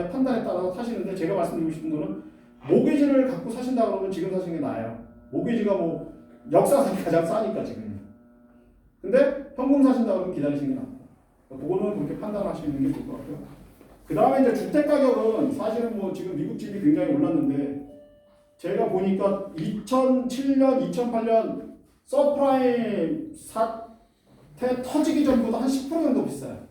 판단에 따라서 사시는데, 제가 말씀드리고 싶은 거는 모기지를 갖고 사신다 그러면 지금 사시는 게 나아요. 모기지가 뭐 역사상 가장 싸니까 지금. 근데 현금 사신다 그러면 기다리시는 게 나아요. 그거는 그렇게 판단하시는 게 좋을 것 같고요. 그 다음에 이제 주택 가격은 사실은 뭐 지금 미국 집이 굉장히 올랐는데, 제가 보니까 2007년, 2008년 서프라임 사태 터지기 전보다 한 10% 정도 비싸요.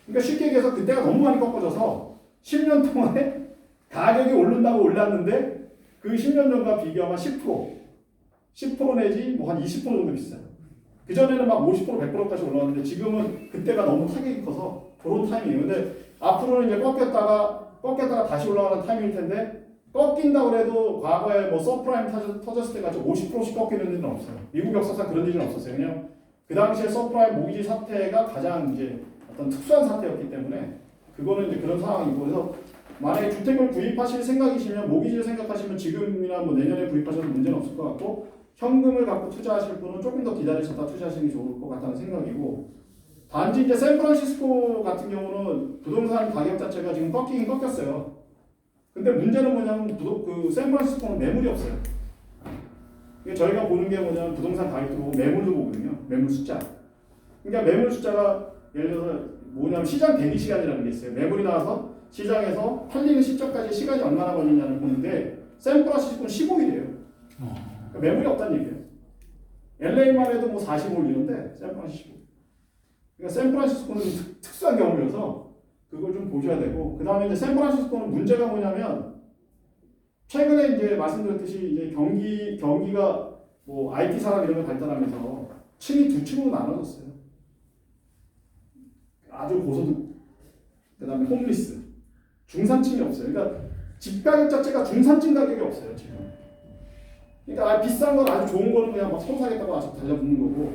그러니까 쉽게 얘기해서 그때가 너무 많이 꺾어져서 10년 동안에 가격이 오른다고 올랐는데, 그 10년 전과 비교하면 10% 내지 뭐 한 20% 정도 비싸요. 그전에는 막 50%, 100%까지 올라왔는데 지금은 그때가 너무 타격이 커서 그런 타이밍이에요. 근데 앞으로는 이제 꺾였다가 다시 올라가는 타이밍일 텐데, 꺾인다고 해도 과거에 뭐 서프라임 터졌을 때 같이 50%씩 꺾이는 일은 없어요. 미국 역사상 그런 일은 없었어요. 그냥 그 당시에 서프라임 모기지 사태가 가장 이제 어떤 특수한 사태였기 때문에 그거는 이제 그런 상황이고, 그래서 만약에 주택을 구입하실 생각이시면, 모기지를 생각하시면 지금이나 뭐 내년에 구입하셔도 문제는 없을 것 같고, 현금을 갖고 투자하실 분은 조금 더 기다리셨다 투자하시는 게 좋을 것 같다는 생각이고, 단지 이제 샌프란시스코 같은 경우는 부동산 가격 자체가 지금 꺾이긴 꺾였어요. 근데 문제는 뭐냐면 그 샌프란시스코는 매물이 없어요. 저희가 보는 게 뭐냐면 부동산 가격도 보고 매물도 보거든요. 매물 숫자. 그러니까 매물 숫자가 예를 들어서 뭐냐면 시장 대기 시간이라는 게 있어요. 매물이 나와서 시장에서 팔리는 시점까지 시간이 얼마나 걸리냐를 보는데, 샌프란시스코는 15일이에요. 그러니까 매물이 없다는 얘기예요. LA만 해도 뭐 45일이는데 샌프란시스코. 그러니까 샌프란시스코는 특수한 경우여서 그걸 좀 보셔야 되고, 그 다음에 이제 샌프란시스코는 문제가 뭐냐면, 최근에 이제 말씀드렸듯이 이제 경기가 뭐 IT 산업 이런 거 발달하면서 층이 두 층으로 나눠졌어요. 아주 고소득, 그 다음에 홈리스, 중산층이 없어요. 그러니까 집 가격 자체가 중산층 가격이 없어요 지금. 그러니까 비싼 건, 아주 좋은 거는 그냥 막 서로 사겠다고 아직 달려붙는 거고,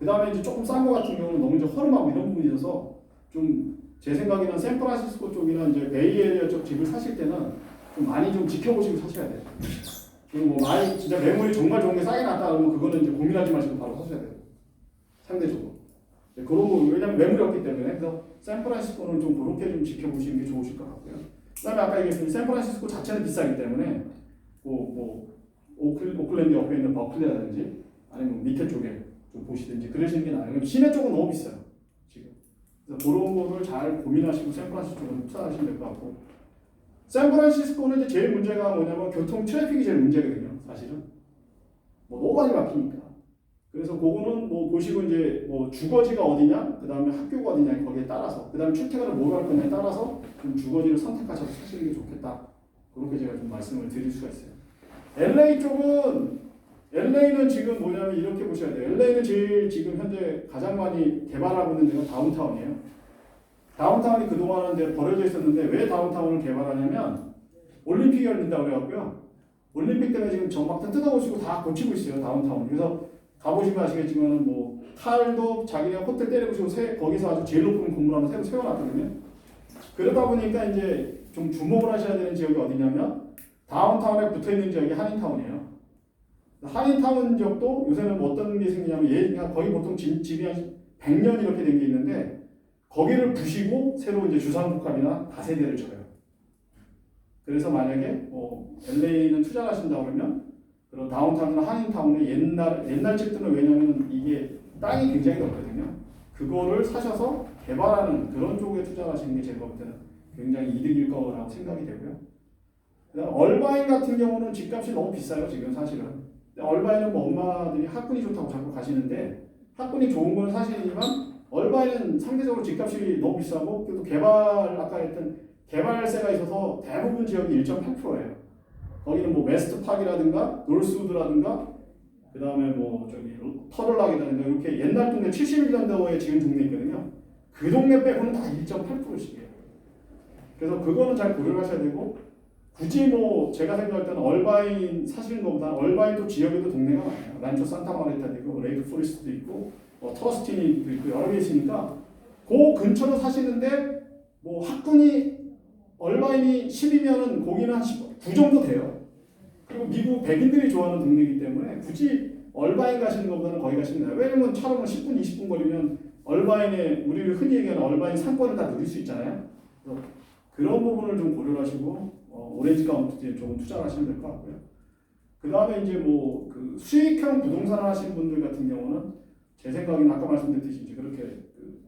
그 다음에 이제 조금 싼 거 같은 경우는 너무 이제 허름하고 이런 부분이 있어서, 좀 제 생각에는 샌프란시스코 쪽이나 이제 베이에리어 쪽 집을 사실 때는 좀 많이 좀 지켜보시고 사셔야 돼요. 그리고 뭐 많이 진짜 매물이 정말 좋은 게 싸게 났다 그러면 그거는 이제 고민하지 마시고 바로 사셔야 돼요. 상대적으로. 그런 거, 왜냐면 매물이 없기 때문에. 그래서 샌프란시스코는 좀 그렇게 좀 지켜보시는 게 좋으실 것 같고요. 그 다음에 아까 얘기했던 샌프란시스코 자체는 비싸기 때문에 오클랜드 옆에 있는 버클리라든지 아니면 밑에 쪽에 좀 보시든지 그러시는 게 나아요. 시내 쪽은 너무 비싸요 지금. 그래서 그런 거를 잘 고민하시고 샌프란시스코는 투자하시면 될 것 같고, 샌프란시스코는 이제 제일 문제가 뭐냐면 교통 트래픽이 제일 문제거든요 사실은. 뭐 너무 많이 막히니까. 그래서 그거는 뭐 보시고 이제 뭐 주거지가 어디냐, 그 다음에 학교가 어디냐, 거기에 따라서, 그 다음에 출퇴근을 뭘 할 거냐에 따라서 좀 주거지를 선택하셔서 사시는 게 좋겠다. 그렇게 제가 좀 말씀을 드릴 수가 있어요. LA는 지금 뭐냐면 이렇게 보셔야 돼요. LA는 제일 지금 현재 가장 많이 개발하고 있는 데가 다운타운이에요. 다운타운이 그동안은 이제 버려져 있었는데, 왜 다운타운을 개발하냐면 올림픽이 열린다고 그래갖고요. 올림픽 때문에 지금 전막 다 뜯어보시고 다 고치고 있어요 다운타운. 그래서 가보시면 아시겠지만 뭐 칼도 자기네 호텔 때려보시고 거기서 아주 제일 높은 건물 하나 새로 세워놨거든요. 그러다 보니까 이제 좀 주목을 하셔야 되는 지역이 어디냐면, 다운타운에 붙어있는 지역이 한인타운이에요. 한인타운 지역도 요새는 뭐 어떤 게 생기냐면, 거의 보통 집이 한 100년 이렇게 된 게 있는데, 거기를 부시고 새로 이제 주상복합이나 다세대를 쳐요. 그래서 만약에 LA는 투자를 하신다고 그러면, 그리고 다운타운이나 한인타운의 옛날 집들은, 왜냐면 이게 땅이 굉장히 넓거든요. 그거를 사셔서 개발하는 그런 쪽에 투자하시는 게 제가 볼 때는 굉장히 이득일 거라고 생각이 되고요. 그다음 얼바인 같은 경우는 집값이 너무 비싸요 지금 사실은. 얼바인은 뭐 엄마들이 학군이 좋다고 자꾸 가시는데, 학군이 좋은 건 사실이지만 얼바인은 상대적으로 집값이 너무 비싸고, 또 아까 했던 개발세가 있어서 대부분 지역이 1.8%예요. 거기는 뭐 웨스트팍이라든가 노스우드라든가, 그 다음에 뭐 저기 터덜락이라든가, 이렇게 옛날 동네 71년도에 지은 동네 있거든요. 그 동네 빼고는 다 1.8%씩이에요. 그래서 그거는 잘 고려를 하셔야 되고, 굳이 뭐 제가 생각할 때는 얼바인 사시는 것보다, 얼바인도 지역에도 동네가 많아요. 란초 산타마리타도 있고, 레이크 포레스트도 있고, 터스티니도 있고, 여러 개 있으니까 그 근처로 사시는데, 뭐 학군이 얼바인이 10이면은 거기는 한 9 정도 돼요. 그리고 미국 백인들이 좋아하는 동네이기 때문에 굳이 얼바인 가시는 것보다는 거기 가시는 거예요. 왜냐면 차로는 10분, 20분 거리면 얼바인에, 우리를 흔히 얘기하는 얼바인 상권을 다 누릴 수 있잖아요. 그런 부분을 좀 고려를 하시고 오렌지 카운트에 조금 투자를 하시면 될 것 같고요. 그 다음에 이제 뭐 그 수익형 부동산을 하시는 분들 같은 경우는 제 생각에는 아까 말씀드렸듯이 이제 그렇게 그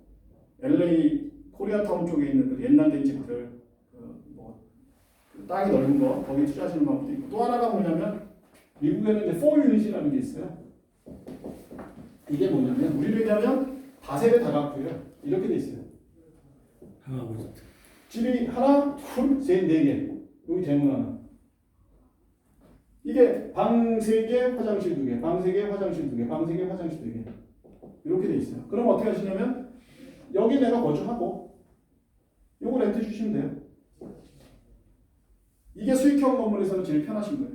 LA 코리아타운 쪽에 있는 그 옛날 된 집들 그 땅이 넓은 거 거기 투자하시는 방법도 있고 또 하나가 뭐냐면 미국에는 이제 4유닛이라는 게 있어요. 이게 뭐냐면 우리로 얘기하면 다세대 다가구예요. 이렇게 돼 있어요. 집이 하나, 둘, 셋, 네 개. 여기 대문 하나. 이게 방 3개, 화장실 2개, 방 3개, 화장실 2개, 방 3개, 화장실 2개. 이렇게 돼 있어요. 그럼 어떻게 하시냐면 여기 내가 거주하고 요거 렌트 주시면 돼요. 이게 수익형 건물에서는 제일 편하신 거예요.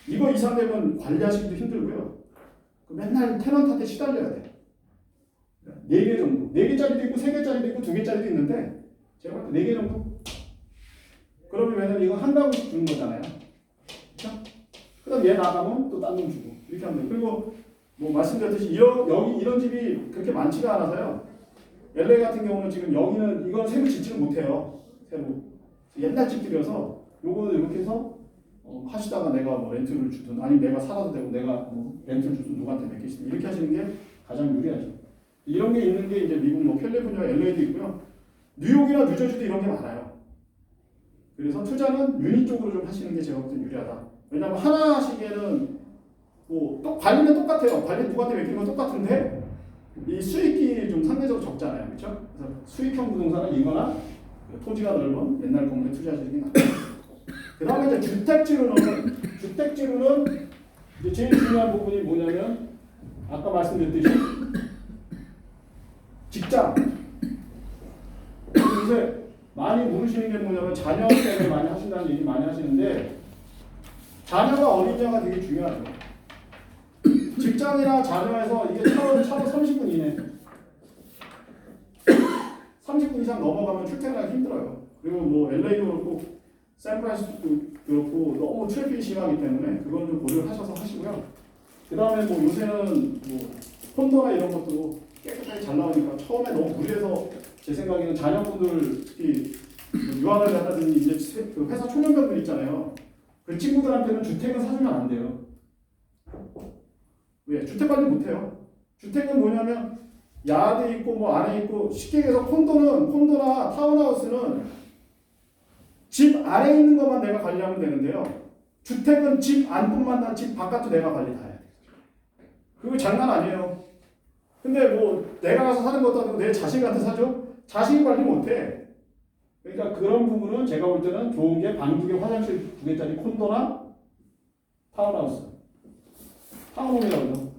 이거 이상 되면 관리하시기도 힘들고요. 맨날 테넌트한테 시달려야 돼. 4개 정도. 4개짜리도 있고 3개짜리도 있고 2개짜리도 있는데 제가 볼 때 4개 정도? 그러면 왜냐면 이거 한 가구씩 주는 거잖아요. 그렇죠? 그다음 얘 나가면 또 딴 놈 주고 이렇게 하면 돼요. 그리고 뭐 말씀드렸듯이 여기 이런 집이 그렇게 많지가 않아서요. LA 같은 경우는 지금 여기는 이건 새로 짓지는 못해요. 새로 옛날 집들이어서 요거는 이렇게 해서 하시다가 내가 뭐 렌트를 주든 아니면 내가 살아도 되고 내가 뭐 렌트를 주든 누구한테 맡기시든 이렇게 하시는 게 가장 유리하죠. 이런 게 있는 게 이제 미국 뭐 캘리포니아, LA도 있고요. 뉴욕이나 뉴저지도 이런 게 많아요. 그래서 투자는 유닛 쪽으로 좀 하시는 게 제가 볼 때 유리하다. 왜냐하면 하나 하시기에는 뭐 또 관리는 똑같아요. 관리 누구한테 맡기는 건 똑같은데 이 수익이 좀 상대적으로 적잖아요. 그렇죠? 그래서 수익형 부동산은 이거나 토지가 넓은 옛날 건물에 투자하시는 게 낫다. 그 다음에 이제 주택지로는 이제 제일 중요한 부분이 뭐냐면 아까 말씀드렸듯이 직장. 요새 많이 모르시는 게 뭐냐면 자녀 때문에 많이 하신다는 얘기 많이 하시는데 자녀가 어리냐가 되게 중요하죠. 직장이나 자녀에서 이게 차로 30분 이내 30분 이상 넘어가면 출퇴근하기 힘들어요. 그리고 뭐 LA도 그렇고 샌프란시스코도 그렇고 너무 트래픽이 심하기 때문에 그건 좀 고려를 하셔서 하시고요. 그 다음에 뭐 요새는 뭐 콘도나 이런 것도 깨끗하게 잘 나오니까 처음에 너무 무리해서 제 생각에는 자녀분들 특히 유학을 갔다든지 이제 그 회사 초년생들 있잖아요. 그 친구들한테는 주택은 사주면 안 돼요. 왜? 주택 관리 못 해요. 주택은 뭐냐면 야드 있고 뭐 안에 있고 쉽게 얘기해서 콘도나 타운하우스는 집 안에 있는 것만 내가 관리하면 되는데요. 주택은 집 안뿐만 아니라 집 바깥도 내가 관리 다 해야 돼. 그거 장난 아니에요. 근데 뭐 내가 가서 사는 것도 아니고 내 자식한테 사죠? 자식이 관리 못해. 그러니까 그런 부분은 제가 볼 때는 좋은 게 방 2개, 화장실 2개짜리 콘도나 타운하우스. 타운홈이라고 그러죠.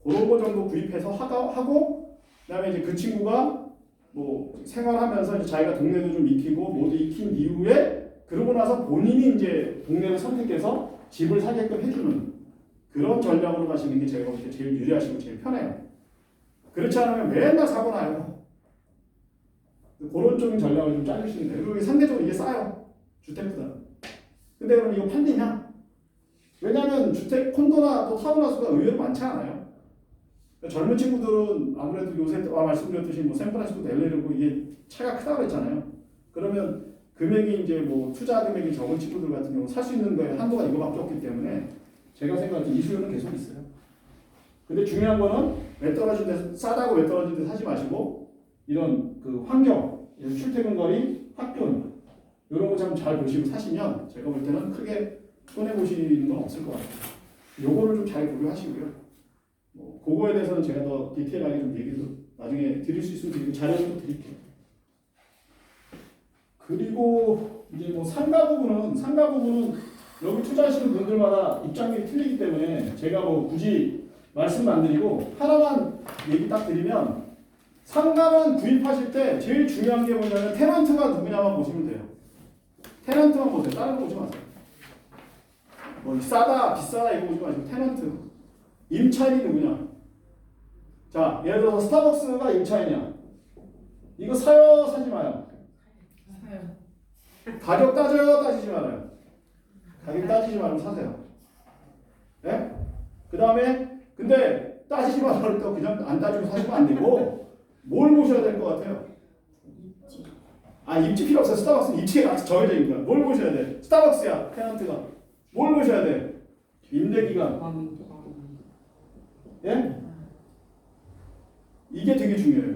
그런 거 정도 구입해서 하고 그다음에 이제 그 친구가 뭐 생활하면서 이제 자기가 동네도 좀 익히고 모두 익힌 이후에 그러고 나서 본인이 이제 동네를 선택해서 집을 사게끔 해주는 그런 전략으로 가시는 게 제가 볼 때 제일 유리하시고 제일 편해요. 그렇지 않으면 맨날 사고 나요. 그런 쪽인 전략을 좀 짜주시면 돼요. 그리고 상대적으로 이게 싸요. 주택보다. 근데 그럼 이거 팔리냐? 왜냐하면 주택, 콘도나 또 타운하우스가 의외로 많지 않아요. 그러니까 젊은 친구들은 아무래도 요새 말씀드렸듯이 뭐 샌프란시스코, LA고 이게 차이가 크다고 했잖아요. 그러면 금액이 이제 뭐 투자 금액이 적은 친구들 같은 경우 살 수 있는 거에 한도가 이거밖에 없기 때문에 제가 생각할 때 이 수요는 계속 있어요. 근데 중요한 거는 왜 떨어진 데 싸다고 왜 떨어진 데 사지 마시고 이런 그 환경, 출퇴근 거리, 학교 이런 거 참 잘 보시고 사시면 제가 볼 때는 크게 손해 보시는 건 없을 것 같아요. 요거를 좀 잘 고려하시고요. 뭐 그거에 대해서는 제가 더 디테일하게 좀 얘기도 나중에 드릴 수 있으면 드리고 자료도 드릴게요. 그리고 이제 뭐 상가 부분은 여기 투자하시는 분들마다 입장이 틀리기 때문에 제가 뭐 굳이 말씀 안 드리고 하나만 얘기 딱 드리면 상가는 구입하실 때 제일 중요한 게 뭐냐면 테넌트가 누구냐만 보시면 돼요. 테넌트만 보세요. 다른 거 보지 마세요. 뭐 싸다 비싸다 이거 보지 마시고 테넌트. 임차인이 누구냐. 자 예를 들어서 스타벅스가 임차인이야. 이거 사요 사지 마요. 사요. 가격 따져요 따지지 말아요. 가격 따지지 말고 사세요. 네? 그 다음에 근데 따지지 말라고 그냥 안 따지고 사시면 안 되고 뭘 보셔야 될 것 같아요? 입지 필요 없어요. 스타벅스 입지가 정해져 있는 거야. 뭘 보셔야 돼? 스타벅스야 테넌트가. 뭘 보셔야 돼? 임대기간. 예? 이게 되게 중요해요.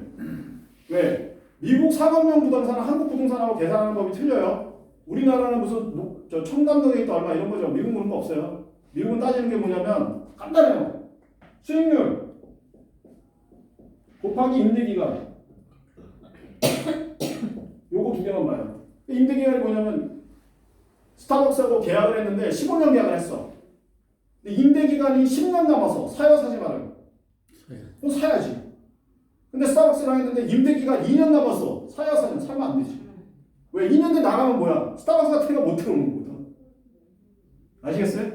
왜? 미국 사법령 부동산은 한국 부동산하고 계산하는 법이 틀려요. 우리나라는 무슨 저 청담동에 있다 얼마 이런 거죠. 미국은 그런 거 없어요. 미국은 따지는 게 뭐냐면 간단해요. 수익률 곱하기 임대기간 요거 두 개만 봐요. 임대기간이 뭐냐면 스타벅스하고 계약을 했는데 15년 계약을 했어. 근데 임대기간이 10년 남아서 사요 사지 말아요. 그럼 사야지. 근데 스타벅스랑 했는데 임대기간 2년 남았어. 사야 사면 사면 안 되지. 왜? 2년 뒤에 나가면 뭐야? 스타벅스 같은 애가 못 들어오는 거거든. 아시겠어요?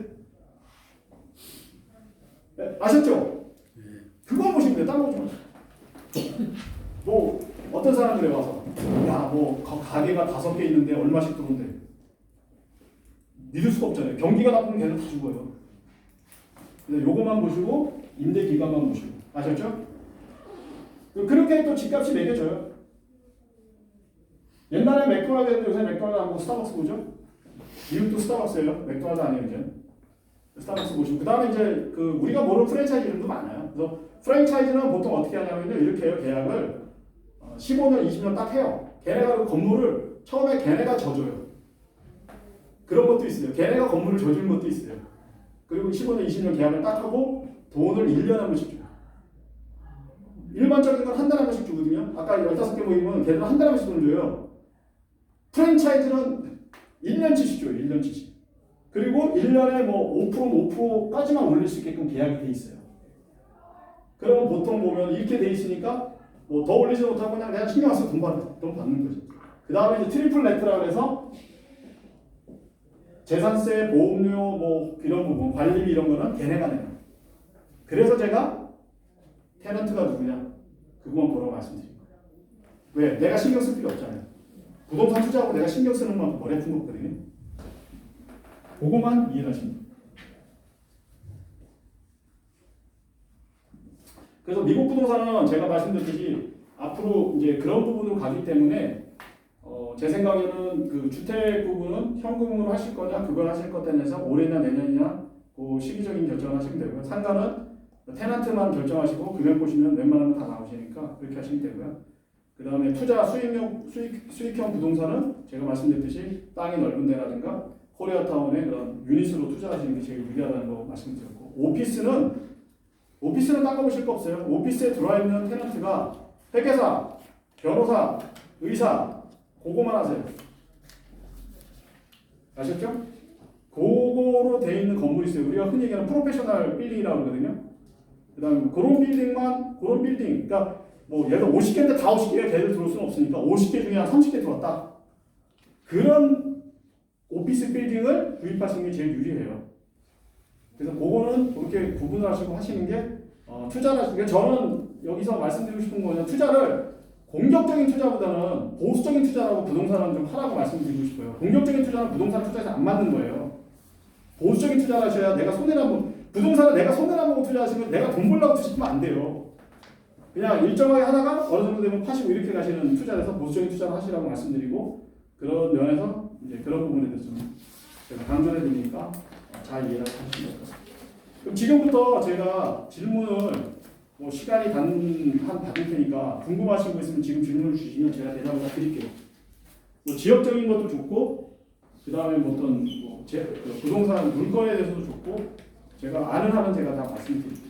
네, 아셨죠? 그거 보시면 돼요. 딴 거 좀. 뭐 어떤 사람들이 와서 야뭐 가게가 5개 있는데 얼마씩 들어온대. 믿을 수가 없잖아요. 경기가 나쁘면 걔는 다 죽어요. 근데 요거만 보시고 임대 기간만 보시고 아셨죠? 그렇게 또 집값이 매겨져요. 옛날에 맥도날드였는데 요새 맥도날드 안 보고 스타벅스 보죠? 미국도 스타벅스예요. 맥도날드 아니에요 이제. 스타벅스 보시고 그 다음에 이제 그 우리가 모르는 프랜차이즈 이름도 많아요. 그래서 프랜차이즈는 보통 어떻게 하냐면요 이렇게 해요. 계약을 15년, 20년 딱 해요. 걔네가 그 건물을 처음에 걔네가 져줘요. 그런 것도 있어요. 걔네가 건물을 져주는 것도 있어요. 그리고 15년, 20년 계약을 딱 하고 돈을 1년에 한 번씩 줘요. 일반적인 건 한 달에 한 번씩 주거든요. 아까 15개 모이면 걔들은 한 달에 한 번씩 돈을 줘요. 프랜차이즈는 1년치씩 줘요. 1년치씩. 그리고 1년에 뭐 5%, 5%까지만 올릴 수 있게끔 계약이 돼 있어요. 그러면 보통 보면 이렇게 돼 있으니까 뭐 더 올리지 못하고 그냥 내가 신경 안 써서 돈 받는 거죠. 그 다음에 이제 트리플 네트라고 해서 재산세, 보험료, 뭐 이런 부분, 관리비 이런 거는 걔네가 내요. 그래서 제가 테넌트가 누구냐 그것만 보라고 말씀드린 거예요. 왜? 내가 신경 쓸 필요 없잖아요. 부동산 투자하고 내가 신경 쓰는 만큼 머리 아픈 거거든요. 그거만 이해하시면 돼요. 그래서 미국 부동산은 제가 말씀드렸듯이 앞으로 이제 그런 부분으로 가기 때문에 제 생각에는 그 주택 부분은 현금으로 하실 거냐 그걸 하실 것에 대해서 올해냐 내년이냐 그 시기적인 결정을 하시면 되고요. 상가는 테넌트만 결정하시고 금액 보시면 웬만하면 다 나오시니까 그렇게 하시면 되고요. 그 다음에 투자 수익형 부동산은 제가 말씀드렸듯이 땅이 넓은 데라든가 코리아타운에 그런 유닛으로 투자하시는 게 제일 유리하다는 거 말씀드렸고 오피스는 딴 거 보실 거 없어요. 오피스에 들어와 있는 테넌트가 회계사, 변호사, 의사 그거만 하세요. 아셨죠? 그거로 돼 있는 건물이 있어요. 우리가 흔히 얘기하는 프로페셔널 빌딩이라고 그러거든요. 그 다음에 그런 빌딩, 그러니까 뭐 예를 들어 50개인데 다 50개가 걔들 들어올 수는 없으니까 50개 중에 한 30개 들어왔다. 그런 오피스 빌딩을 구입하시는 게 제일 유리해요. 그래서 그거는 그렇게 구분을 하시고 하시는 게 투자를 하시는 게 저는 여기서 말씀드리고 싶은 거는 투자를 공격적인 투자보다는 보수적인 투자라고 부동산은 좀 하라고 말씀드리고 싶어요. 공격적인 투자는 부동산 투자에서 안 맞는 거예요. 보수적인 투자를 하셔야 내가 손해라고 부동산을 내가 손해라고 투자하시면 내가 돈 벌려고 투자하시면 안 돼요. 그냥 일정하게 하다가 어느 정도 되면 파시고 이렇게 가시는 투자에서 보수적인 투자를 하시라고 말씀드리고 그런 면에서 이제 그런 부분에 대해서 좀 제가 강조해 드리니까 잘 이해를 하시면 될 것 같습니다. 그럼 지금부터 제가 질문을 뭐 시간이 한 받을 테니까 궁금하신 거 있으면 지금 질문을 주시면 제가 대답을 다 드릴게요. 뭐 지역적인 것도 좋고 그 다음에 뭐 어떤 부동산 물건에 대해서도 좋고 제가 아는 한은 제가 다 말씀드릴게요.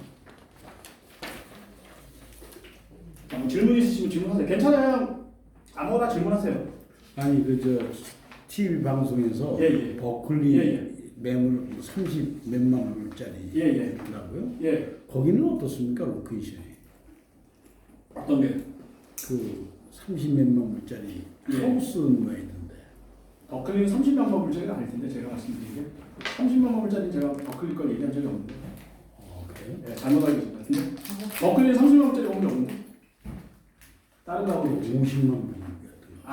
뭐 질문 있으시면 질문하세요. 괜찮아요. 아무거나 질문하세요. 아니 TV 방송에서 버클리 매물 30 몇만 불짜리 있더라고요. 거기는 어떻습니까? 로케이션이 어떤 게? 그 30 몇만 불짜리 하우스는 뭐 있던데. 버클리는 30만 불짜리가 아닐 텐데 제가 말씀드리게 30만 불짜리 제가 버클리 걸 얘기한 적이 없는데. 그래요? 네, 잘못 알고 계신 것 같은데. 버클리는 30만 불짜리 온 게 없는데. 다른 거 50만 불.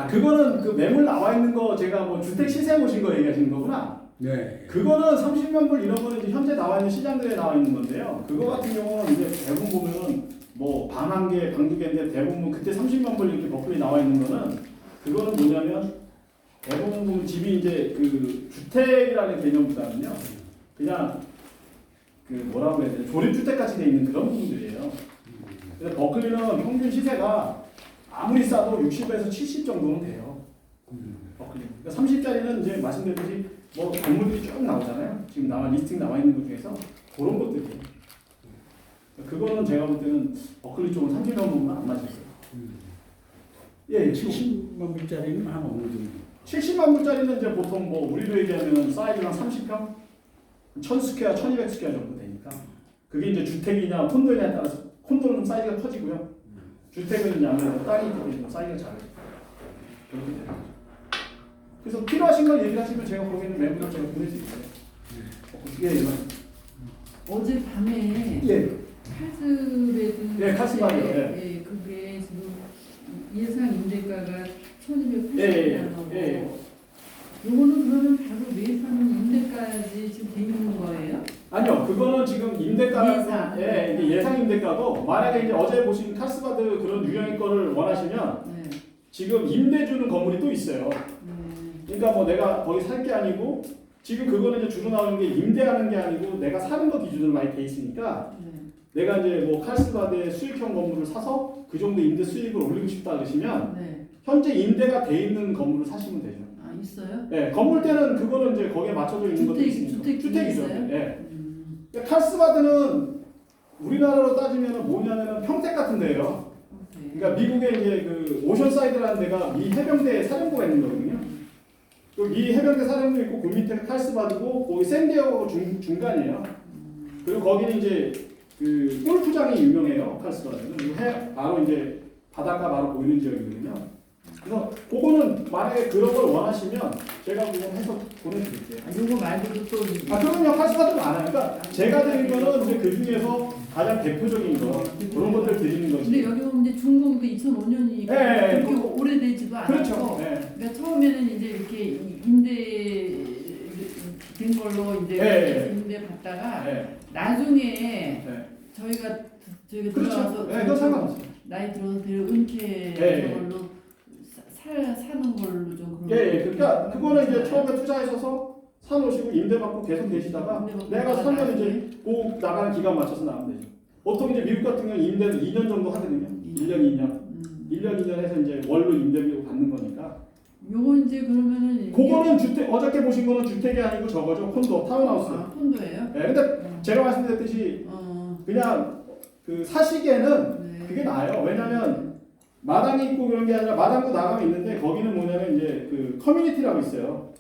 그거는 그 매물 나와 있는 거 제가 뭐 주택 시세 보신 거 얘기하시는 거구나. 네. 그거는 30만 불 이런 거는 이제 현재 나와 있는 시장들에 나와 있는 건데요. 그거 같은 경우는 이제 대부분 보면은 뭐 방 한 개, 방 두 개인데 대부분 그때 30만 불 이렇게 버클리 나와 있는 거는 그거는 뭐냐면 대부분 보면 집이 이제 그 주택이라는 개념보다는요, 그냥 그 뭐라고 해야 되나 조립주택 같이 돼 있는 그런 부분들이에요. 그래서 버클리는 평균 시세가 아무리 싸도 60에서 70 정도는 돼요. 버클리. 그러니까 30짜리는 이제 말씀드렸듯이 뭐 건물들이 쭉 나오잖아요. 지금 리스팅 나와 있는 것 중에서 그런 것들이에요. 그거는 제가 볼 때는 버클리 쪽은 30만 원보다 안 맞았어요. 예, 70만 불짜리는 한 어느 정도? 70만 불짜리는 이제 보통 뭐 우리로 얘기하면 사이즈가 30평, 1000스퀘어, 1200스퀘어 정도 되니까 그게 이제 주택이냐 콘도냐에 따라서 콘도는 좀 사이즈가 커지고요. 주택은 이제 아무래도 땅이 있기 때문에 사이즈가 작아요. 그렇게 되는 거죠. 그래서 필요하신 걸 얘기를 하시면 제가 거기는 매물을 제가 보낼 수 있어요. 예, 어젯밤에 예. 카스베드 예, 카스베드, 예, 그게 지금 예상 임대가가 1,280만 예, 원. 예. 요거는 그러면 바로 매입하는 임대까지 지금 돼 있는 거예요? 아니요, 그거는 지금 임대가가 예상. 예, 이게 예상 임대가고 만약에 이제 어제 보신 카스바드 그런 유형의 거를 원하시면 네. 지금 임대 주는 건물이 또 있어요. 그러니까 뭐 내가 거기 살 게 아니고 지금 그거는 이제 주로 나오는 게 임대하는 게 아니고 내가 사는 거 기준으로 많이 돼 있으니까 내가 이제 뭐 카스바드의 수익형 건물을 사서 그 정도 임대 수익을 올리고 싶다 그러시면 네. 현재 임대가 돼 있는 건물을 사시면 되죠. 아 있어요? 예, 건물때는 그거는 이제 거기에 맞춰져 있는 것도 있으니까 주택이죠. 있어요? 예. 카스바드는 우리나라로 따지면 뭐냐면은 평택 같은 데예요. 그러니까 미국에 이제 그 오션사이드라는 데가 미 해병대 사령부가 있는 거거든요. 미 해병대 사령부 있고 그 밑에 카스바드고 거기 샌디에고하고 중간이에요. 그리고 거기는 이제 그 골프장이 유명해요. 카스바드는 그리고 바로 이제 바닷가 바로 보이는 지역이거든요. 그래서 그거는 만약에 그런 걸 원하시면 제가 그거 해서 보내드릴게요. 아, 요거 말고도 또 그럼요. 카스바드 많아요. 그러니까 제가 드린 거는 이제 그 중에서 가장 대표적인 거 그런 것들 드리는 거지. 근데 여기 보면 이제 준공도 2005년이니까 예, 예, 그렇게 오래되지도 않았고 그렇죠. 예. 그러니까 처음에는 이제 이렇게 임대 된 걸로 이제 예, 임대 받다가 예. 나중에 예. 저희가 그렇죠. 들어가서 예, 그건 상관없어요. 나이 들어서 은퇴 예, 걸로 사는 걸로 좀 예, 예. 그러니까 그거는 이제 처음에 투자하셔서 사놓으시고 임대받고 계속 계시다가 내가 살면 이제 그 나가는 기간 맞춰서 나가면 되죠. 보통 이제 미국 같은 경우는 임대를 2년 정도 하거든요. 1년, 2년. 1년, 2년 해서 이제 월로 임대비를 받는 거니까. 요거 이제 그러면은 그거는 주택, 어저께 보신 거는 주택이 아니고 저거죠. 콘도, 타운하우스. 아, 콘도예요? 예, 근데 제가 말씀드렸듯이 그냥 그 사시기에는 네. 그게 나아요. 왜냐면 마당이 있고 그런 게 아니라 마당도 나가면 있는데 거기는 뭐냐면 이제 그 커뮤니티라고 있어요.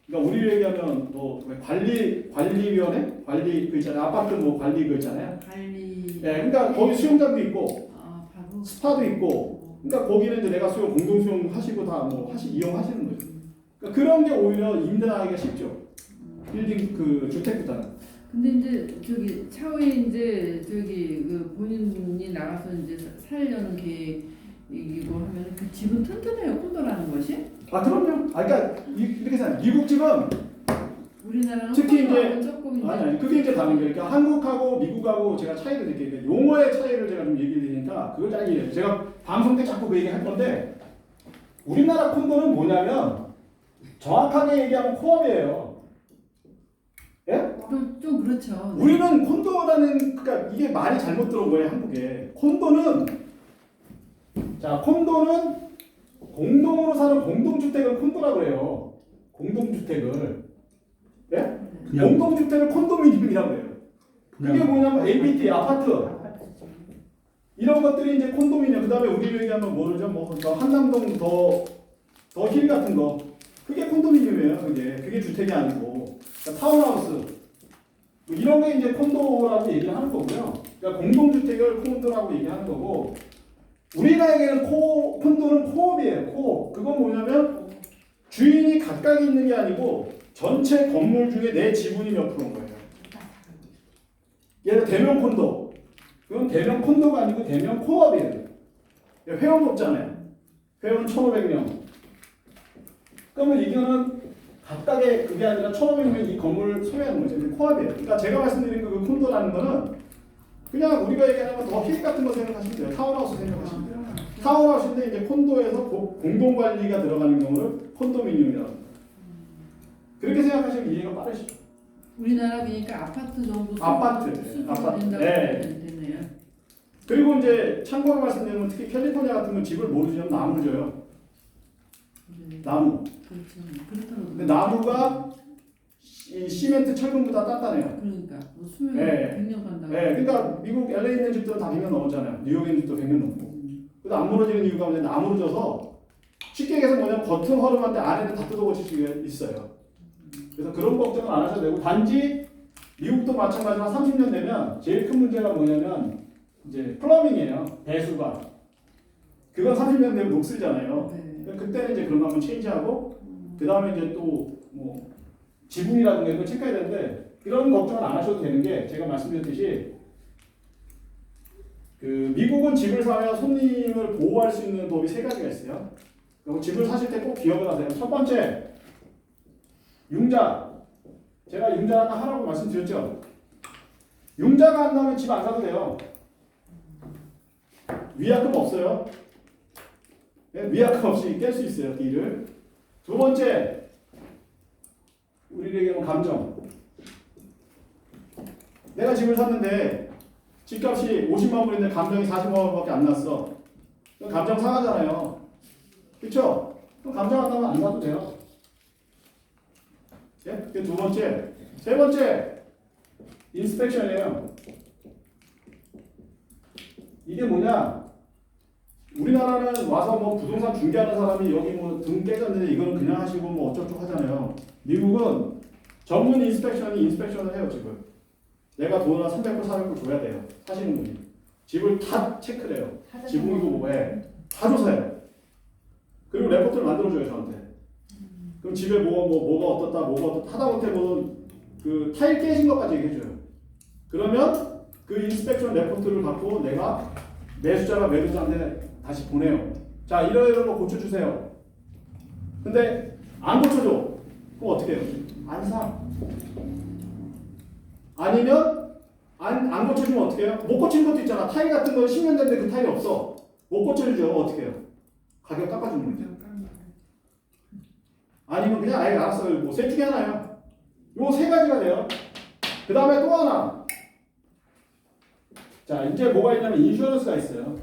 그러니까 우리로 얘기하면 뭐 관리위원회? 관리 그 있잖아요. 아파트 뭐 관리 그 있잖아요. 관리. 예, 그러니까 거기 수영장도 있고 바로. 스파도 있고 그러니까 거기는 이제 내가 수영 공동 수영 하시고 다 뭐 이용하시는 거죠. 그러니까 그런 게 오히려 임대 나가기가 쉽죠. 빌딩 그 주택보다는. 근데 이제 저기 차후에 이제 저기 그 본인이 나가서 이제 살려는 계획이고 하면 그 집은 튼튼해요 콘도라는 것이? 아 그럼요. 아 그러니까 이렇게 생각해요. 미국 집은 우리나라는 특히 콘도하고 이제 조금 이제 아니 그게 이제 다른 거예요. 그러니까 한국하고 미국하고 제가 차이를 느끼니까 용어의 차이를 제가 좀 얘기를 드리니까 그걸 잘 이해해요. 제가 방송 때 자꾸 그 얘기 할 건데 우리나라 콘도는 뭐냐면 정확하게 얘기하면 코업이에요. 예? 좀 그렇죠. 우리는 콘도라는 그러니까 이게 말이 잘못 들어온 거예요 한국에. 콘도는 공동으로 사는 공동주택을 콘도라고 그래요. 공동주택을. 예? 공동주택을 콘도미니엄이라고 해요. 그게 뭐냐면 APT 아파트 이런 것들이 이제 콘도미니엄. 그다음에 우리로 얘기하면 모르죠. 뭐 한남동 더 힐 같은 거 그게 콘도미니엄이에요. 그게 주택이 아니고 그러니까 타운하우스 뭐 이런 게 이제 콘도라고 얘기를 하는 거고요. 그러니까 공동주택을 콘도라고 얘기하는 거고 우리가 얘기하는 콘도는 코업이에요. 코업. 그건 뭐냐면 주인이 각각 있는 게 아니고 전체 건물 중에 내 지분이 몇 프로인 거예요. 예를 들어 대명 콘도. 그건 대명 콘도가 아니고 대명 코업이에요. 회원 없잖아요. 회원 1,500명. 그러면 이거는 각각의 그게 아니라 1,500명 이 건물을 소유하는 거죠. 코업이에요. 그러니까 제가 말씀드린 그 콘도라는 거는 그냥 우리가 얘기하면 더 힐 같은 거 생각하시면 돼요. 타운하우스 생각하시면 돼요. 타운하우스인데 이제 콘도에서 공동 관리가 들어가는 경우를 콘도미니엄이라고 합니다. 그렇게 생각하시면 이해가 빠르시죠. 우리나라 그러니까 아파트 정도 아파트, 수준이 아파트. 된다고 네. 되네요. 그리고 이제 참고로 말씀드리면 특히 캘리포니아 같은 건 집을 모르시면 나무를 줘요. 네. 나무. 그렇죠. 그렇다고. 근데 나무가 이 시멘트 철근보다 단단해요. 그러니까 뭐 수명이 네. 100년 간다고. 네, 그러니까 미국 LA 있는 집들은 다 100년 넘었잖아요. 뉴욕에 있는 집도 100년 넘고. 그래도 안 무너지는 이유가 뭐냐면 나무로 져서 쉽게 얘기해서 뭐냐면 겉은 허름한데 안에는 다 뜯어고칠 수 있어요. 그래서 그런 걱정은 안 하셔도 되고 단지 미국도 마찬가지로 30년 되면 제일 큰 문제가 뭐냐면 이제 플러밍이에요. 배수가. 그건 30년 되면 녹슬잖아요. 네. 그러니까 그때는 이제 그런 거 한번 체인지하고 그 다음에 이제 또 뭐 지붕이라든가 이런 거 체크해야 되는데 그런 걱정은 안 하셔도 되는 게 제가 말씀드렸듯이 그 미국은 집을 사면 손님을 보호할 수 있는 법이 세 가지가 있어요. 그리고 집을 사실 때 꼭 기억을 하세요. 첫 번째, 융자. 제가 융자 아까 하라고 말씀드렸죠. 융자가 안 나오면 집 안 사도 돼요. 위약금 없어요. 네, 위약금 없이 깰 수 있어요. 딜을. 두 번째, 우리에게 감정. 내가 집을 샀는데 집값이 50만 불인데 감정이 40만 원밖에 안 났어. 그럼 감정 상하잖아요. 그렇죠? 그럼 감정 안 나면 안 사도 돼요. 예? 그게 두 번째. 세 번째, 인스펙션이에요. 이게 뭐냐? 우리나라는 와서 뭐 부동산 중개하는 사람이 여기 뭐 등 깨졌는데 이거는 그냥 하시고 뭐 어쩌고 하잖아요. 미국은 전문 인스펙션을 해요, 집을. 내가 돈을 300불, 400불 줘야 돼요. 사시는 분이. 집을 다 체크를 해요. 지붕이고 뭐해. 다 조사해요. 그리고 레포트를 만들어줘요, 저한테. 그럼 집에 뭐가 어떻다 하다못해 그 타일 깨진 것까지 얘기해줘요. 그러면 그 인스펙션 레포트를 갖고 내가 매수자가 매도자한테 다시 보내요. 자, 이런 거 고쳐주세요. 근데 안 고쳐줘. 그럼 어떻게 해요? 안 사. 아니면 안 고쳐주면 어떻게 해요? 못 고치는 것도 있잖아. 타일 같은 거 10년 됐는데 그 타일이 없어. 못 고쳐주죠. 어떻게 해요? 가격 깎아주는 거죠. 아니면 그냥 아예 알았어요. 뭐 셋 중에 하나요. 요 세 가지가 돼요. 그 다음에 또 하나. 자, 이제 뭐가 있냐면 인슈런스가 있어요.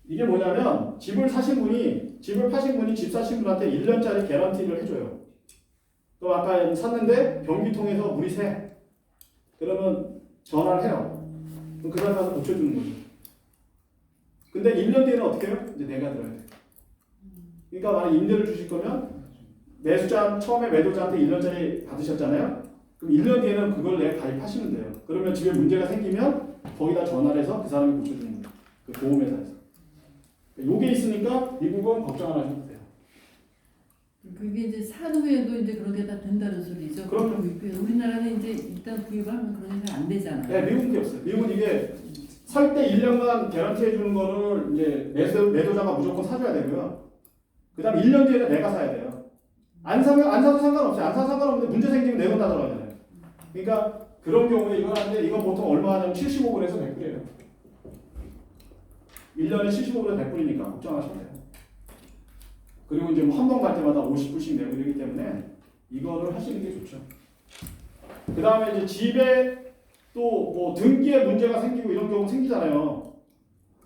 이게 뭐냐면 집을 파신 분이 집 사신 분한테 1년짜리 개런티를 해줘요. 또 아까 샀는데 변기통에서 물이 새. 그러면 전화를 해요. 그럼 그 사람 가서 고쳐주는 거죠. 근데 1년 뒤에는 어떻게 해요? 이제 내가 들어야 돼. 그러니까 만약 임대를 주실 거면 처음에 매도자한테 1년짜리 받으셨잖아요. 그럼 1년 뒤에는 그걸 내가 가입하시면 돼요. 그러면 집에 문제가 생기면 거기다 전화를 해서 그 사람이 고쳐주는 거예요. 그 보험회사에서. 요게 있으니까 미국은 걱정 안 하셔도 돼요. 그게 이제 산후에도 이제 그렇게 다 된다는 소리죠. 그럼요. 우리나라는 이제 일단 구입을 하면 그런 게 잘 안 되잖아요. 네, 미국은 그게 없어요. 미국은 이게 살 때 1년간 개런티 해주는 거를 이제 매도자가 무조건 사줘야 되고요. 그 다음 1년 뒤에는 내가 사야 돼요. 안 사도 상관없어요. 안 사도 상관없는데 문제 생기면 내돈 다 들어가잖아요. 그러니까 그런 경우에 이건 하는데 이건 보통 얼마 하냐면 75불에서 100불이에요. 1년에 75불에서 100불이니까 걱정하셔도 돼요. 그리고 이제 뭐 한 번 갈 때마다 50불씩 내고 이러기 때문에 이거를 하시는 게 좋죠. 그 다음에 이제 집에 또 뭐 등기에 문제가 생기고 이런 경우 생기잖아요.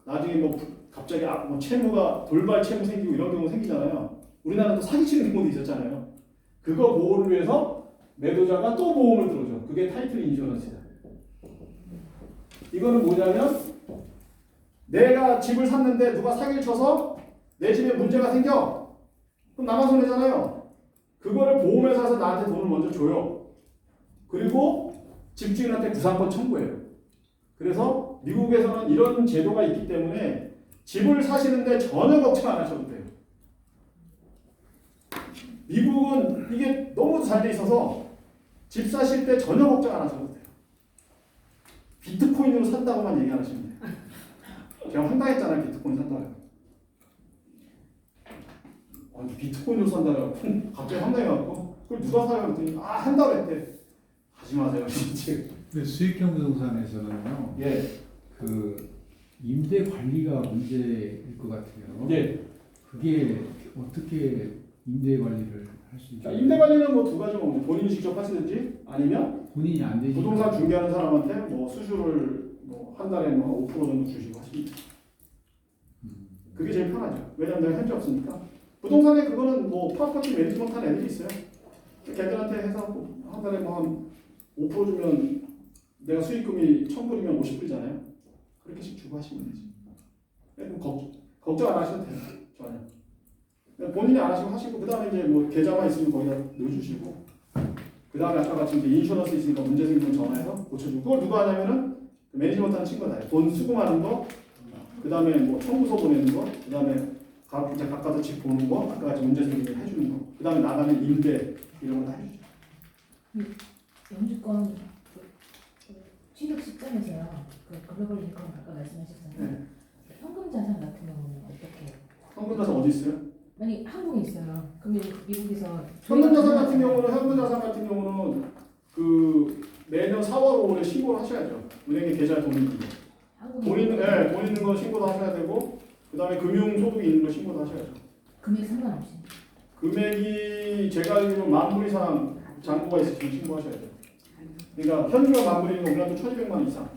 나중에 뭐 갑자기 뭐 채무가 돌발 채무 생기고 이런 경우 생기잖아요. 우리나라도 사기치는 경우도 있었잖아요. 그거 보호를 위해서 매도자가 또 보험을 들어줘. 그게 타이틀 인슈런스다. 이거는 뭐냐면 내가 집을 샀는데 누가 사기를 쳐서 내 집에 문제가 생겨. 그럼 나만 손해잖아요. 그거를 보험회사에서 나한테 돈을 먼저 줘요. 그리고 집주인한테 구상권 청구해요. 그래서 미국에서는 이런 제도가 있기 때문에 집을 사시는데 전혀 걱정 안 하셔도 돼요. 미국은 이게 너무 잘 돼 있어서 집 사실 때 전혀 걱정 안 하셔도 돼요. 비트코인으로 산다고만 얘기 안 하시면 돼요. 제가 황당했잖아요. 비트코인 산다고요. 비트코인으로 산다고 갑자기 황당해갖고 그걸 누가 사요? 그랬더니 한 달에 했대. 하지 마세요. 진짜. 근데 수익형 부동산에서는요. 예. 그 임대 관리가 문제일 것 같아요. 예. 그게 어떻게 임대 관리를 할 수 자, 있어요? 임대 관리는 뭐 두 가지 뭐 본인이 직접 하시든지 아니면 본인이 안 되니까. 부동산 중개하는 사람한테 뭐 수수료를 뭐 한 달에 뭐 5% 정도 주시고 하십니다. 그게 제일 편하죠. 왜냐면 내가 현재 없으니까. 부동산에 그거는 뭐 프로퍼티 매니지먼트 한 애들이 있어요. 걔들한테 해서 뭐한 달에 뭐 한 5% 주면 내가 수익금이 1,000불이면 50불이잖아요. 그렇게씩 주고 하시면 되지. 걱정 안 하셔도 돼요. 전혀. 본인이 안 하시고 하시고 그 다음에 이제 뭐 계좌만 있으면 거기다 넣어주시고 그 다음에 아까 같이 이제 인슈런스 있으니까 문제 생기면 전화해서 고쳐주고 그걸 누가 하냐면은 그 매니지먼트하는 친구가 다요. 돈 수금하는 거, 그 다음에 뭐 청구서 보내는 거, 그 다음에 이제 가까워서 집 보는 거, 아까 같이 문제 생기면 해주는 거, 그 다음에 나가면 임대 이런 거 다 해주죠. 영주권 취득 시점에서요. 그 글로벌 인컴 아까 말씀하셨잖아요. 네. 현금 자산 같은 경우는 어떻게 해요? 현금 자산 어디 있어요? 만약 한국에 있어요. 그러면 미국에서 현금 자산 같은 경우는 그 매년 4월 5월에 신고를 하셔야죠. 은행에 계좌에 돈이 있는 거. 한국에 돈 있는 거 신고도 하셔야 되고, 그 다음에 금융 소득이 있는 거 신고도 하셔야죠. 금액 상관없이. 금액이 제가 알기로 10,000불 이상 잔고가 있으시면 신고하셔야 돼요. 그러니까 현주가 10,000불이면 우리한테 1,200만 원 이상.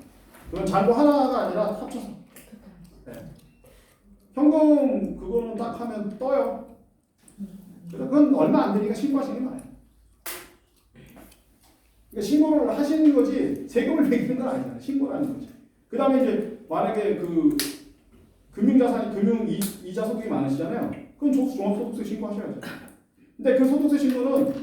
그건 잔고 하나가 아니라 합쳐서. 네. 현금 그거는 딱 하면 떠요. 그러니까 그건 얼마 안 되니까 신고하시는 게 나아요. 그러니까 신고를 하시는 거지 세금을 매기는 건 아니잖아요. 신고를 하는 거지. 그 다음에 이제 만약에 그 금융자산이 이자 소득이 많으시잖아요. 그건 종합소득세 신고하셔야죠. 근데 그 소득세 신고는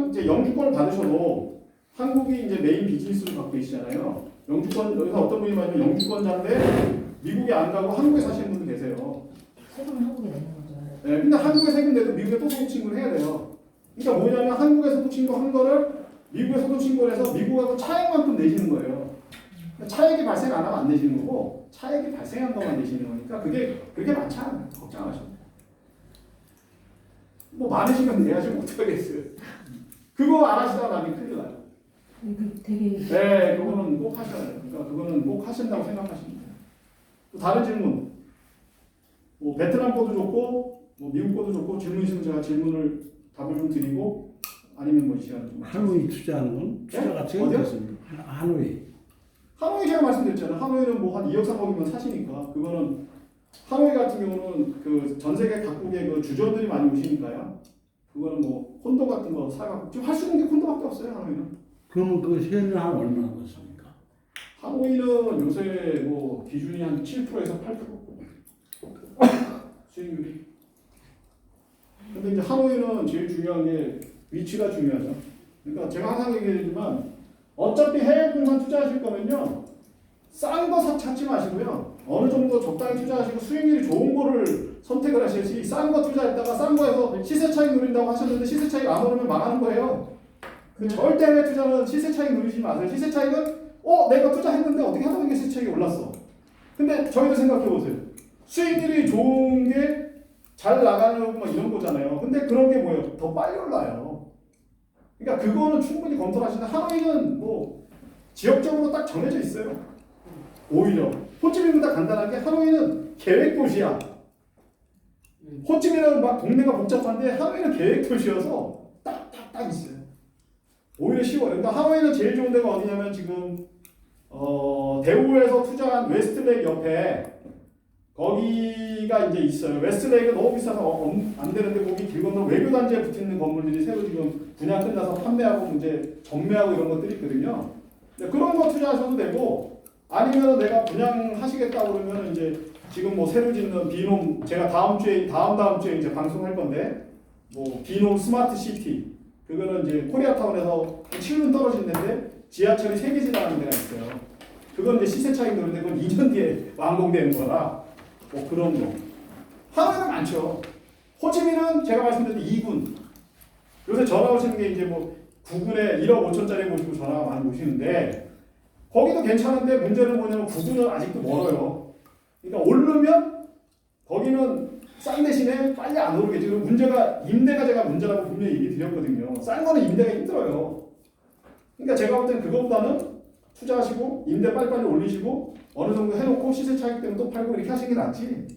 이제 영주권을 받으셔도 한국이 이제 메인 비즈니스를 갖고 계시잖아요. 영주권 여기서 어떤 분이 말하면 영주권자인데 미국에 안 가고 한국에 사시는 분도 계세요. 세금을 한국에 내는 거죠. 네, 근데 한국에 세금 내도 미국에 또 소득 신고를 해야 돼요. 그러니까 뭐냐면 한국에 소득 신고한 거를 미국에 소득 신고를 해서 미국하고 차액만큼 내시는 거예요. 차액이 발생 안 하면 안 내시는 거고 차액이 발생한 것만 내시는 거니까 그게 많지 않아요. 걱정 안 하셔도 돼요. 뭐 많으시면 내야지 못하겠어요. 그거 안 하시다가 나중에 큰일 나요. 그 되게 네, 그거는 꼭 하셔야 돼요. 그러니까 그거는 꼭 하신다고 생각하시면 돼요. 또 다른 질문. 뭐 베트남 거도 좋고 뭐 미국 거도 좋고 질문 있으면 제가 질문을 답을 좀 드리고 아니면 뭐 이 시간 좀 하노이 투자하는 건 투자 네? 가치가 어디요? 있습니다. 하노이. 하노이 제가 말씀드렸잖아요. 하노이는 뭐 한 2억 3억이면 사시니까 그거는 하노이 같은 경우는 그 전 세계 각국의 그 주주들이 많이 오시니까요. 그거는 뭐 콘도 같은 거 사갖고 지금 할 수 있는 게 콘도밖에 없어요. 하노이는. 그러면 그 세율은 한 얼마나 받습니까? 하노이는 요새 뭐 기준이 한 7%에서 8% 수익률이. 근데 이제 하노이는 제일 중요한 게 위치가 중요하죠. 그러니까 제가 항상 얘기하지만 어차피 해외 부동산 투자하실 거면요 싼 거 찾지 마시고요 어느 정도 적당히 투자하시고 수익률이 좋은 거를 선택을 하셔야지 싼 거 투자했다가 싼 거에서 시세 차익 누린다고 하셨는데 시세 차익 안 오르면 망하는 거예요. 절대 해외 투자는 시세 차익 누리지 마세요. 시세 차익은 내가 투자했는데 어떻게 하다 보니까 시세 차익이 올랐어. 근데 저희도 생각해 보세요. 수익률이 좋은 게 잘 나가는 뭐 이런 거잖아요. 근데 그런 게 뭐예요? 더 빨리 올라요. 그러니까 그거는 충분히 검토를 하시는데 하노이는 뭐 지역적으로 딱 정해져 있어요. 오히려 호치민보다 간단하게 하노이는 계획 도시야. 호치민은 막 동네가 복잡한데 하노이는 계획 도시여서 딱 있어요. 오히려 쉬워요. 그러니까 하노이는 제일 좋은 데가 어디냐면 지금 대우에서 투자한 웨스트레이크 옆에 거기가 이제 있어요. 웨스트레이크가 너무 비싸서 안 되는데 거기 길 건너 외교단지에 붙어있는 건물들이 새로 지금 분양 끝나서 판매하고 이제 전매하고 이런 것들이 있거든요. 그런 거 투자하셔도 되고 아니면 내가 분양하시겠다 그러면 이제 지금 뭐 새로 짓는 비놈 제가 다음 주에 이제 방송할 건데 뭐 비놈 스마트 시티 그거는 이제 코리아타운에서 7분 떨어진 데인데 지하철이 3개 지나가는 데가 있어요. 그건 이제 시세 차익 노는데 그건 2년 뒤에 완공되는 거라 뭐 그런 거. 하노이는 많죠. 호치민은 제가 말씀드린 2군. 요새 전화 오시는 게 이제 뭐 9군에 1억 5천짜리 모시고 전화가 많이 오시는데 거기도 괜찮은데 문제는 뭐냐면 9군은 아직도 멀어요. 그러니까 오르면 거기는 싼 대신에 빨리 안 오르겠지. 그리고 문제가 임대가 제가 문제라고 분명히 얘기 드렸거든요. 싼 거는 임대가 힘들어요. 그러니까 제가 볼 때는 그것보다는 투자하시고 임대 빨리빨리 올리시고 어느 정도 해놓고 시세 차익 때문에 또 팔고 이렇게 하시는 게 낫지.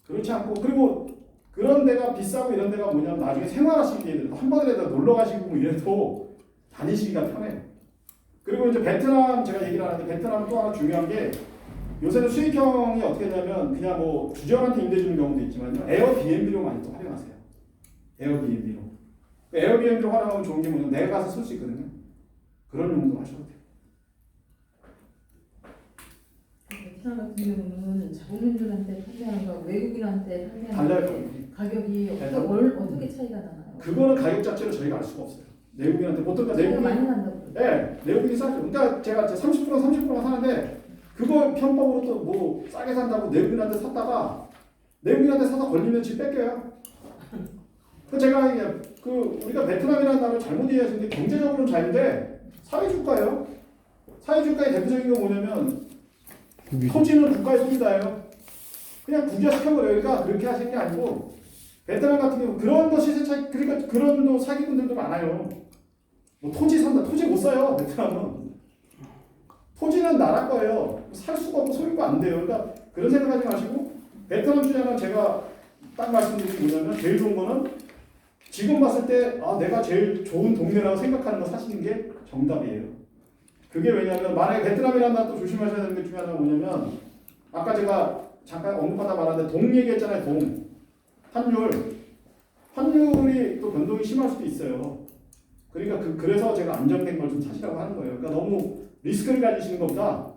그렇지 않고 그리고 그런 데가 비싸고 이런 데가 뭐냐면 나중에 생활하시기에 한 번이라도 놀러 가시고 뭐 이래도 다니시기가 편해요. 그리고 이제 베트남 제가 얘기를 하는데 베트남은 또 하나 중요한 게 요새는 수익형이 어떻게 되냐면 그냥 뭐 주저한테 임대 주는 경우도 있지만요. 에어비앤비로 많이 또 활용하세요. 에어비앤비로. 에어비앤비로 활용하면 좋은 게 뭐냐면 내가 가서 쓸 수 있거든요. 그런 용도로 하셔도 돼요. 베트남 같은 경우는 자국민들한테 판매하는 거 외국인한테 판매하는 달라요. 게 가격이 베트남? 어떻게 차이가 나나요? 그거는 가격 자체를 저희가 알 수가 없어요. 내국인한테 보통 차이가 내국인 많이 난다고. 네, 내국인이 싸죠. 그러니까 제가 30%만 사는데 그거 편법으로 또 뭐 싸게 산다고 내국인한테 샀다가 내국인한테 사서 걸리면 집 뺏겨요. 그 제가 이게 그 우리가 베트남이라는 나라를 잘못 이해하시는 게 경제적으로는 자유인데 사회주가예요. 사회주가의 대표적인 게 뭐냐면 토지는 국가의 소유다예요. 그냥 국유화시켜버려요. 그러니까 그렇게 하시는 게 아니고 베트남 같은 경우 그런 거 시세 차익 그러니까 그런 거 사기꾼들도 많아요. 뭐 토지 산다. 토지 못 사요. 베트남은. 토지는 나라 거예요. 살 수가 없고 소유가 안 돼요. 그러니까 그런 생각하지 마시고 베트남 투자는 제가 딱 말씀드리는 게 뭐냐면 제일 좋은 거는 지금 봤을 때 아, 내가 제일 좋은 동네라고 생각하는 거 사시는 게 정답이에요. 그게 왜냐하면 만약에 베트남이라는 나라 또 조심하셔야 되는 게 중에 하나가 뭐냐면 아까 제가 잠깐 언급하다 말았는데 동 얘기했잖아요. 동. 환율이 또 변동이 심할 수도 있어요. 그러니까 그래서 제가 안정된 걸 좀 사시라고 하는 거예요. 그러니까 너무 리스크를 가지시는 것보다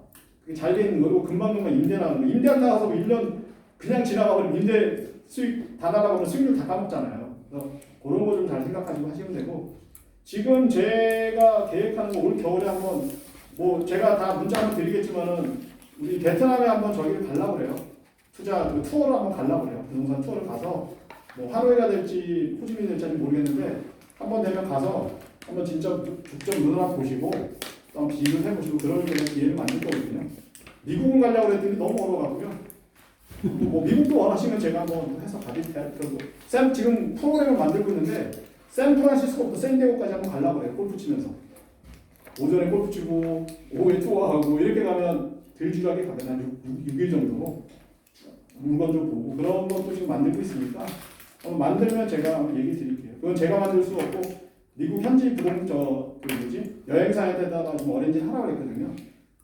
그게 잘 돼 있는 거고 금방금방 임대 나가는 거. 임대 안 나가서 뭐 1년 그냥 지나가 버리면 임대 수익 다 나가면 수익률 다 까먹잖아요. 그래서 그런 거 좀 잘 생각하시고 하시면 되고 지금 제가 계획하는 거 올 겨울에 한번 뭐 제가 다 문자 한번 드리겠지만은 우리 베트남에 한번 저기를 가려고 그래요. 투자 그 투어를 한번 가려고 그래요. 부동산 투어를 가서 뭐 하루에가 될지 호주민이 될지 모르겠는데 한번 되면 가서 한번 진짜 직접 눈을 한번 보시고 또 비교를 해보시고 그런 기회를 만들 거거든요. 미국은 가려고 그랬더니 너무 어려워가고요. 뭐 미국도 원하시면 제가 한번 해서 가드릴게요. 샘 지금 프로그램을 만들고 있는데 샌프란시스코부터 샌디에고까지 한번 가려고 그래요. 골프 치면서 오전에 골프 치고 오후에 투어하고 이렇게 가면 들주하게 가면 한 6일 정도 물건 좀 보고 그런 것도 지금 만들고 있으니까 만들면 제가 한번 얘기 드릴게요. 그건 제가 만들 수 없고 미국 현지 여행사한테다가 좀 어렌지 하라고 했거든요.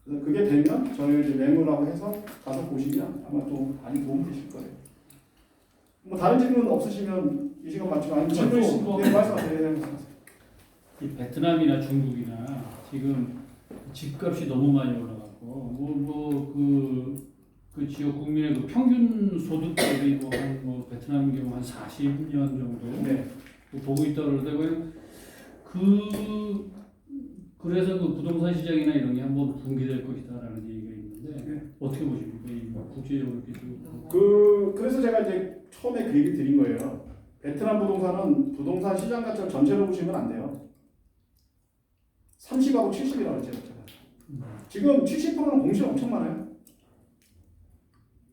그래서 그게 되면 저희 이제 매물하고 해서 가서 보시면 아마 또 많이 도움 되실 거예요. 뭐 다른 질문 없으시면 이 시간 맞추면 아니면 질문 있으면 네, 말씀하세요. 이 베트남이나 중국이나 지금 집값이 너무 많이 올라가고 그 지역 국민의 그 평균 소득 대비 뭐 베트남 경우 한 40년 정도 네. 보고 있다고 그러는데 그래서 그 부동산 시장이나 이런 게 한번 붕괴될 것이다라는 얘기가 있는데 네. 어떻게 보십니까? 이 국제적으로 이렇게 좀 그래서 제가 이제 처음에 그 얘기 드린 거예요. 베트남 부동산은 부동산 시장 가치를 전체로 보시면 안 돼요. 30하고 70이라고 했죠. 지금 70%는 공실이 엄청 많아요.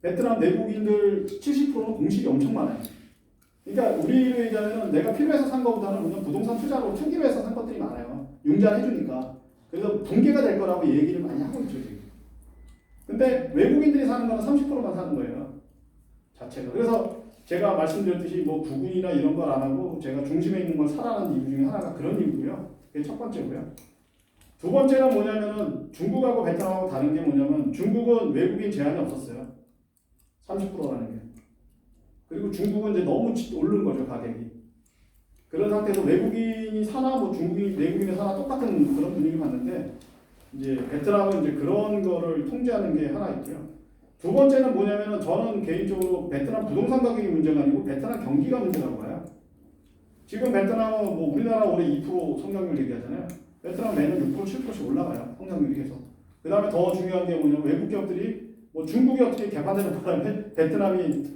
베트남 내국인들 70%는 공실이 엄청 많아요. 그러니까 우리로 얘기하면 내가 필요해서 산 것보다는 그냥 부동산 투자로 투기로 해서 산 것들이 많아요. 융자해주니까. 그래서 붕괴가 될 거라고 얘기를 많이 하고 있죠, 지금. 근데 외국인들이 사는 거는 30%만 사는 거예요. 자체가. 그래서 제가 말씀드렸듯이 뭐 부군이나 이런 걸 안 하고 제가 중심에 있는 걸 사라는 이유 중에 하나가 그런 이유고요. 그게 첫 번째고요. 두 번째는 뭐냐면은 중국하고 베트남하고 다른 게 뭐냐면 중국은 외국인 제한이 없었어요. 30%라는 게. 그리고 중국은 이제 너무 오른 거죠, 가격이. 그런 상태에서 외국인이 사나 뭐 중국인 내국인이 사나 똑같은 그런 분위기 봤는데 이제 베트남은 이제 그런 거를 통제하는 게 하나 있고요. 두 번째는 뭐냐면은 저는 개인적으로 베트남 부동산 가격이 문제가 아니고 베트남 경기가 문제라고 봐요. 지금 베트남은 뭐 우리나라 올해 2% 성장률 얘기하잖아요. 베트남 매년 6% 7%씩 올라가요. 성장률이 계속. 그 다음에 더 중요한 게 뭐냐면 외국 기업들이 뭐 중국이 어떻게 개발되는 바람에 베트남이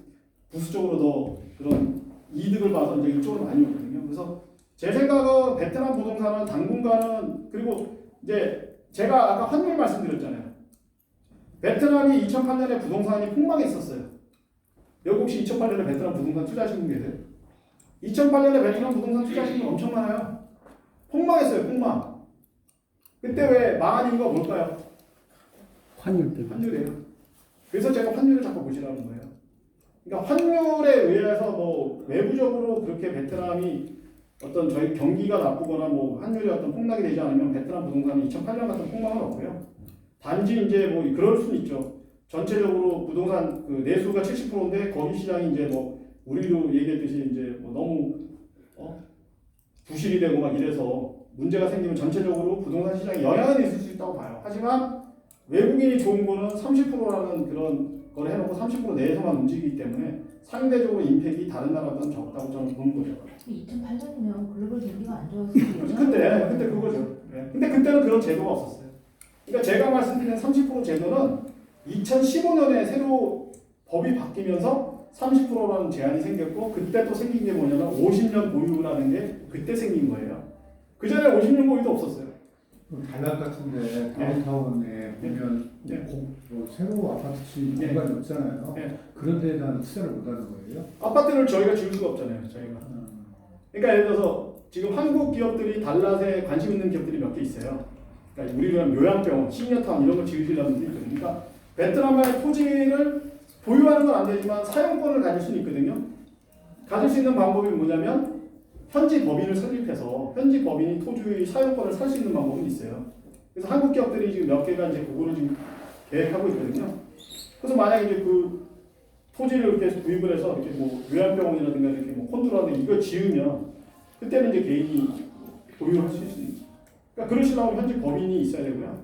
부수적으로 더 그런 이득을 봐서 이제 이쪽으로 많이 오거든요. 그래서 제 생각은 베트남 부동산은 당분간은 그리고 이제 제가 아까 환율 말씀드렸잖아요. 베트남이 2008년에 부동산이 폭망했었어요. 여기 혹시 2008년에 베트남 부동산 투자하신 분 계세요? 2008년에 베트남 부동산 투자하신 분 엄청 많아요. 폭망했어요, 폭망. 그때 왜 망한 이유가 뭘까요? 환율 때문에. 환율이에요. 그래서 제가 환율을 자꾸 보시라는 거예요. 그러니까 환율에 의해서 뭐 외부적으로 그렇게 베트남이 어떤 저희 경기가 나쁘거나 뭐 환율이 어떤 폭락이 되지 않으면 베트남 부동산이 2008년 같은 폭락은 없고요. 단지 이제 뭐 그럴 수는 있죠. 전체적으로 부동산 그 내수가 70%인데 거기 시장이 이제 뭐 우리도 얘기했듯이 이제 뭐 너무 부실이 되고 막 이래서 문제가 생기면 전체적으로 부동산 시장에 영향은 있을 수 있다고 봐요. 하지만 외국인이 좋은 거는 30%라는 그런 걸 해놓고 30% 내에서만 움직이기 때문에 상대적으로 임팩이 다른 나라보다는 적다고 저는 보는 거죠. 2008년이면 글로벌 경기가 안 좋아서 근데 그거죠. 네. 근데 그때는 그런 제도가 없었어요. 그러니까 제가 말씀드린 30% 제도는 2015년에 새로 법이 바뀌면서 30%라는 제한이 생겼고 그때 또 생긴 게 뭐냐면 50년 보유라는 게 그때 생긴 거예요. 그 전에 50년 보유도 없었어요. 달락 같은데 다운타운에 보면 뭐 새로 아파트 지을 공간이 없잖아요. 그런 데에 대한 투자를 못하는 거예요? 아파트를 저희가 지을 수가 없잖아요. 저희가. 그러니까 예를 들어서 지금 한국 기업들이 달랏에 관심 있는 기업들이 몇 개 있어요. 그러니까 우리는 요양병원, 시니어타운 이런 거 지으시려는 분들이 있거든요. 그러니까 베트남의 토지를 보유하는 건 안 되지만 사용권을 가질 수는 있거든요. 가질 수 있는 방법이 뭐냐면 현지 법인을 설립해서 현지 법인이 토지의 사용권을 살 수 있는 방법은 있어요. 그래서 한국 기업들이 지금 몇 개가 이제 그거를 지금 계획하고 있거든요. 그래서 만약에 이제 그 토지를 이렇게 구입을 해서 이렇게 뭐 요양병원이라든가 이렇게 뭐 콘도라든가 이거 지으면 그때는 이제 개인이 보유할 수 있습니다. 그러니까 그러시려면 현지 법인이 있어야 되고요.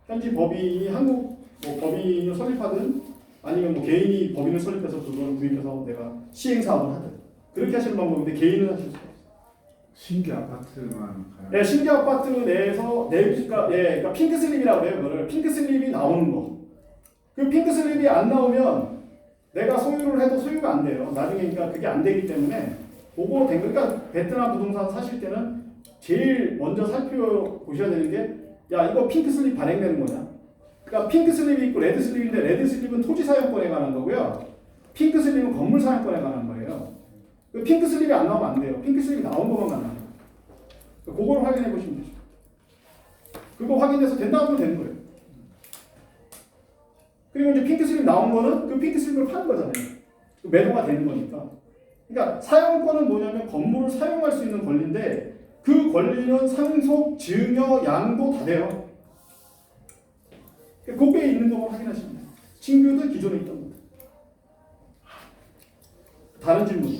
현지 법인이 한국 뭐 법인을 설립하든 아니면 뭐 개인이 법인을 설립해서 그걸 구입해서 내가 시행 사업을 하든 그렇게 하시는 방법인데 개인은 하실 수 없어요. 신규 아파트만 가요? 네, 신규 아파트 내에서 그러니까 핑크 슬립이라고 해요. 그거를 핑크 슬립이 나오는 거. 그 핑크 슬립이 안 나오면 내가 소유를 해도 소유가 안 돼요. 나중에 그러니까 그게 안 되기 때문에 그거 된 그러니까 베트남 부동산 사실 때는 제일 먼저 살펴보셔야 되는 게 야 이거 핑크 슬립 발행되는 거냐? 그러니까 핑크 슬립이 있고 레드 슬립인데 레드 슬립은 토지 사용권에 관한 거고요. 핑크 슬립은 건물 사용권에 관한 거예요. 그 핑크 슬립이 안 나오면 안 돼요. 핑크 슬립이 나온 것만 가능해요. 그걸 확인해 보시면 되죠. 그거 확인해서 된다고 하면 되는 거예요. 그리고 이제 핑크 슬립 나온 거는 그 핑크 슬립을 파는 거잖아요. 그 매도가 되는 거니까. 그러니까 사용권은 뭐냐면 건물을 사용할 수 있는 권리인데 그 권리는 상속, 증여, 양도 다 돼요. 거기에 있는 것만 확인하시면 돼요. 신규든 기존에 있던 거. 다른 질문.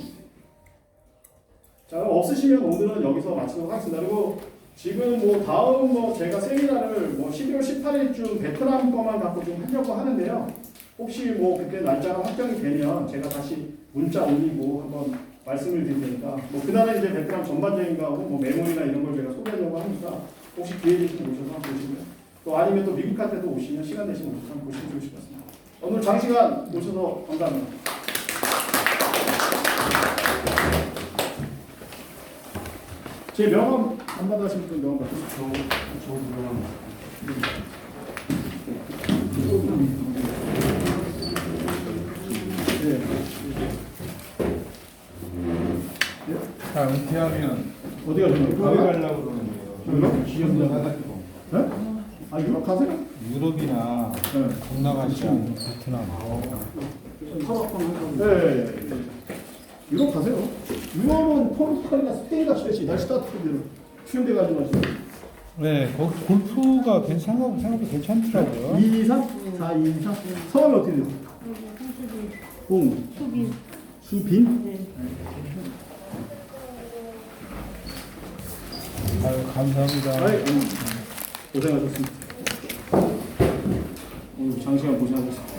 자, 그럼 없으시면 오늘은 여기서 마치도록 하겠습니다. 그리고 지금 뭐 다음 뭐 제가 세미나를 뭐 11월 18일쯤 베트남 거만 갖고 좀 하려고 하는데요. 혹시 뭐 그때 날짜가 확정이 되면 제가 다시 문자 올리고 한번 말씀을 드릴 테니까 뭐 그날은 이제 베트남 전반적인 거하고 뭐 메모리나 이런 걸 제가 소개하려고 하니까 혹시 기회 되시면 오셔서 한번 보시고요. 또 아니면 또 미국 갈 때도 오시면 시간 되시면 오셔서 한번 보시면 좋으실 것 같습니다. 오늘 장시간 오셔서 감사합니다. 제 명함 안 받으신 분 명함 받으세요. 저 명함. 다 은퇴하면 어디 가시나요? 가게 가려고 그러는데요. 지역도 가가지고 네? 아 유럽 가세요? 유럽이나 네. 동남아시아, 베트남. 네. 유럽 가세요. 유럽은 포르투갈이나 스페인 같이 날씨 따뜻한 데로 추운 데 가지 마시고. 네, 거기 골프가 생각보다 괜찮더라고요. 2, 2, 3? 4, 2, 2, 3? 성함이 어떻게 돼요? 공. 수빈. 수빈? 네. 아유, 감사합니다. 아이, 고생하셨습니다. 오늘 장시간 고생하셨습니다.